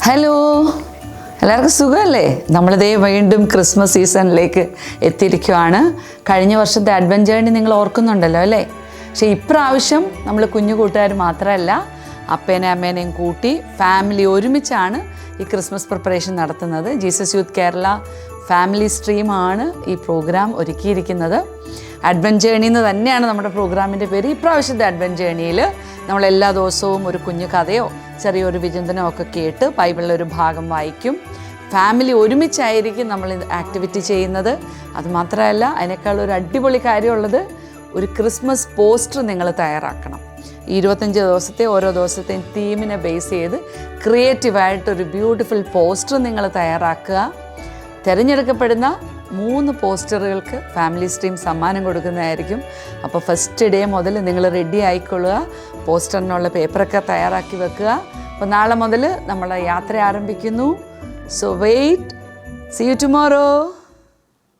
Hello, എല്ലാവർക്കും സുഖമല്ലേ? നമ്മളിതേ വീണ്ടും ക്രിസ്മസ് സീസണിലേക്ക് എത്തിയിരിക്കുവാണ്. കഴിഞ്ഞ വർഷത്തെ അഡ്വഞ്ചർ ജേർണി നിങ്ങൾ ഓർക്കുന്നുണ്ടല്ലോ അല്ലേ? പക്ഷേ ഇപ്രാവശ്യം നമ്മൾ കുഞ്ഞു കൂട്ടുകാർ മാത്രമല്ല, അപ്പേനെയും അമ്മേനെയും കൂട്ടി ഫാമിലി ഒരുമിച്ചാണ് ഈ ക്രിസ്മസ് പ്രിപ്പറേഷൻ നടത്തുന്നത്. ജീസസ് യൂത്ത് കേരള ഫാമിലി സ്ട്രീമാണ് ഈ പ്രോഗ്രാം ഒരുക്കിയിരിക്കുന്നത്. അഡ്വഞ്ചർ ജേർണി എന്ന് തന്നെയാണ് നമ്മുടെ പ്രോഗ്രാമിൻ്റെ പേര്. ഇപ്രാവശ്യത്തെ അഡ്വഞ്ചർ ജേർണിയിൽ നമ്മൾ എല്ലാ ദിവസവും ഒരു കുഞ്ഞു കഥയോ ചെറിയൊരു വിചിന്തനമോ ഒക്കെ കേട്ട് ബൈബിളിലൊരു ഭാഗം വായിക്കും. ഫാമിലി ഒരുമിച്ചായിരിക്കും നമ്മൾ ആക്ടിവിറ്റി ചെയ്യുന്നത്. അതുമാത്രമല്ല, അതിനേക്കാൾ ഒരു അടിപൊളി കാര്യമുള്ളത്, ഒരു ക്രിസ്മസ് പോസ്റ്റർ നിങ്ങൾ തയ്യാറാക്കണം. 25 ദിവസത്തെ ഓരോ ദിവസത്തെയും തീമിനെ ബേസ് ചെയ്ത് ക്രിയേറ്റീവായിട്ടൊരു ബ്യൂട്ടിഫുൾ പോസ്റ്റർ നിങ്ങൾ തയ്യാറാക്കുക. തിരഞ്ഞെടുക്കപ്പെടുന്ന 3 പോസ്റ്ററുകൾക്ക് ഫാമിലി സ്ട്രീം സമ്മാനം കൊടുക്കുന്നതായിരിക്കും. അപ്പോൾ ഫസ്റ്റ് ഡേ മുതൽ നിങ്ങൾ റെഡി ആയിക്കൊള്ളുക. പോസ്റ്ററിനുള്ള പേപ്പറൊക്കെ തയ്യാറാക്കി വെക്കുക. അപ്പോൾ നാളെ മുതൽ നമ്മളെ യാത്ര ആരംഭിക്കുന്നു. So wait, see you tomorrow.